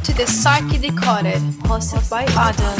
to the Psyche Decoded, hosted by Adam.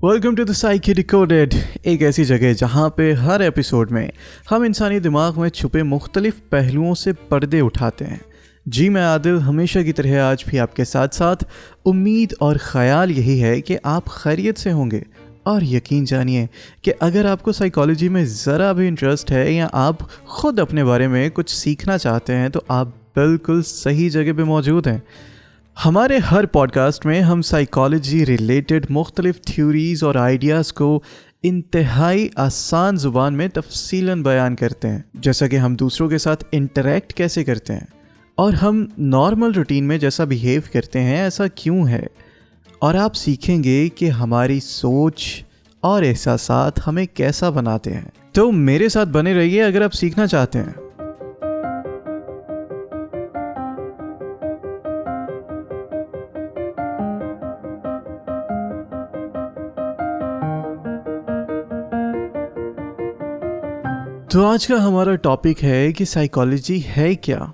Welcome to the psyche decoded, एक ऐसी जगह जहाँ पे हर एपिसोड में हम इंसानी दिमाग में छुपे मुख्तलिफ पहलुओं से पर्दे उठाते हैं। जी मैं आदिल हमेशा की तरह आज भी आपके साथ साथ। उम्मीद और ख़याल यही है कि आप खैरियत से होंगे और यकीन जानिए कि अगर आपको साइकोलॉजी में ज़रा भी इंटरेस्ट है या आप ख़ुद अपने बारे में कुछ सीखना चाहते हैं तो आप बिल्कुल सही जगह पे मौजूद हैं। हमारे हर पॉडकास्ट में हम साइकोलॉजी रिलेटेड मुख्तलिफ थ्योरीज़ और आइडियाज़ को इंतहाई आसान ज़ुबान में तफसीलन बयान करते हैं, जैसा कि हम दूसरों के साथ इंटरेक्ट कैसे करते हैं और हम नॉर्मल रूटीन में जैसा बिहेव करते हैं ऐसा क्यों है, और आप सीखेंगे कि हमारी सोच और एहसासात हमें कैसा बनाते हैं। तो मेरे साथ बने रहिए अगर आप सीखना चाहते हैं। तो आज का हमारा टॉपिक है कि साइकोलॉजी है क्या।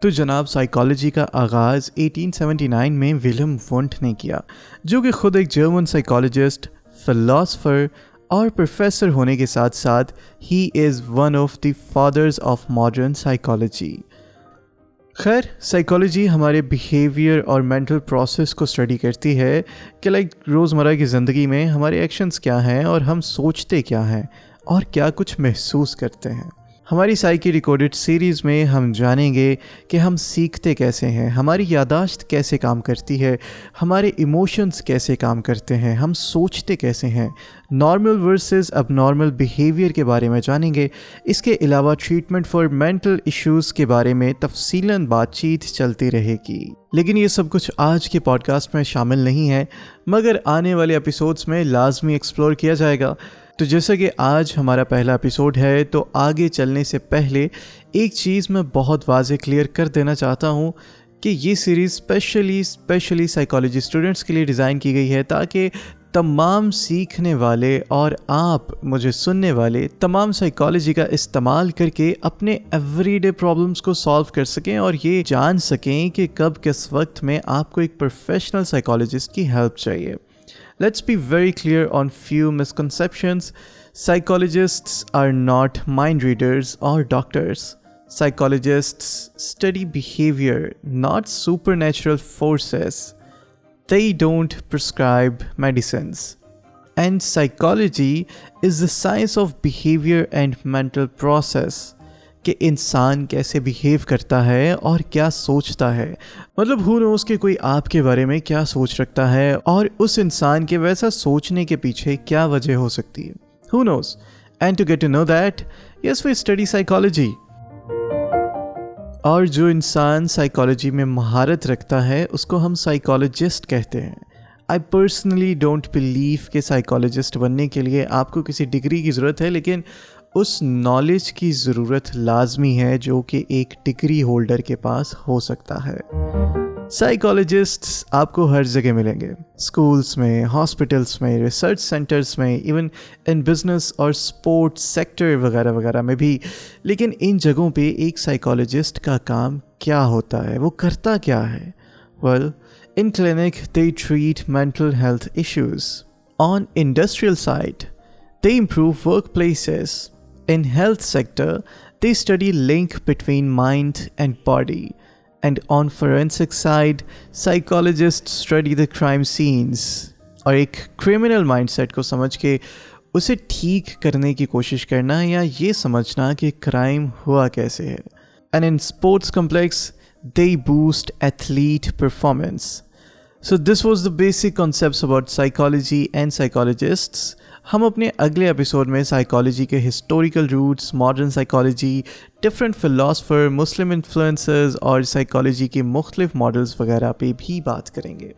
तो जनाब, साइकोलॉजी का आगाज़ 1879 में विलियम वुंट ने किया, जो कि ख़ुद एक जर्मन साइकोलॉजिस्ट, फ़िलासफ़र और प्रोफेसर होने के साथ साथ ही is one of the fathers of modern psychology. खैर, साइकोलॉजी हमारे बिहेवियर और मेंटल प्रोसेस को स्टडी करती है कि रोज़मर्रा की ज़िंदगी में हमारे एक्शंस क्या हैं और हम सोचते क्या हैं और क्या कुछ महसूस करते हैं। हमारी साइकी रिकॉर्डेड सीरीज़ में हम जानेंगे कि हम सीखते कैसे हैं, हमारी यादाश्त कैसे काम करती है, हमारे इमोशंस कैसे काम करते हैं, हम सोचते कैसे हैं, नॉर्मल वर्सेस अबनॉर्मल बिहेवियर के बारे में जानेंगे। इसके अलावा ट्रीटमेंट फॉर मेंटल इश्यूज़ के बारे में तफसीलन बातचीत चलती रहेगी। लेकिन ये सब कुछ आज के पॉडकास्ट में शामिल नहीं है, मगर आने वाले एपिसोड्स में लाजमी एक्सप्लोर किया जाएगा। तो जैसा कि आज हमारा पहला एपिसोड है, तो आगे चलने से पहले एक चीज़ मैं बहुत वाज़े क्लियर कर देना चाहता हूँ कि ये सीरीज़ स्पेशली साइकोलॉजी स्टूडेंट्स के लिए डिज़ाइन की गई है, ताकि तमाम सीखने वाले और आप मुझे सुनने वाले तमाम साइकोलॉजी का इस्तेमाल करके अपने एवरीडे प्रॉब्लम्स को सॉल्व कर सकें और ये जान सकें कि कब किस वक्त में आपको एक प्रोफेशनल साइकोलॉजिस्ट की हेल्प चाहिए। Let's be very clear on few misconceptions. Psychologists are not mind readers or doctors. Psychologists study behavior, not supernatural forces. They don't prescribe medicines. And psychology is the science of behavior and mental process. कि इंसान कैसे behave करता है और क्या सोचता है। मतलब हु नोस कि कोई आपके बारे में क्या सोच रखता है और उस इंसान के वैसा सोचने के पीछे क्या वजह हो सकती है। Who knows. And to get to know that, yes we study psychology. और जो इंसान साइकोलॉजी में महारत रखता है उसको हम साइकोलॉजिस्ट कहते हैं। आई पर्सनली डोंट बिलीव कि साइकोलॉजिस्ट बनने के लिए आपको किसी डिग्री की ज़रूरत है, लेकिन उस नॉलेज की ज़रूरत लाजमी है जो कि एक डिग्री होल्डर के पास हो सकता है। साइकोलॉजिस्ट्स आपको हर जगह मिलेंगे, स्कूल्स में, हॉस्पिटल्स में, रिसर्च सेंटर्स में, इवन इन बिजनेस और स्पोर्ट्स सेक्टर वगैरह वगैरह में भी। लेकिन इन जगहों पे एक साइकोलॉजिस्ट का काम क्या होता है, वो करता क्या है? Well, in clinic they treat mental health issues. On industrial side, they improve workplaces. In health sector, they study link between mind and body. And on forensic side, psychologists study the crime scenes. और एक criminal mindset को समझ के उसे ठीक करने की कोशिश करना या ये समझना कि crime हुआ कैसे है. And in sports complex, they boost athlete performance. So this was the basic concepts about psychology and psychologists. हम अपने अगले एपिसोड में साइकोलॉजी के historical roots, modern psychology, different philosopher, मुस्लिम इन्फ्लुएंसर्स और साइकोलॉजी के मुख्तलिफ मॉडल्स वगैरह पे भी बात करेंगे।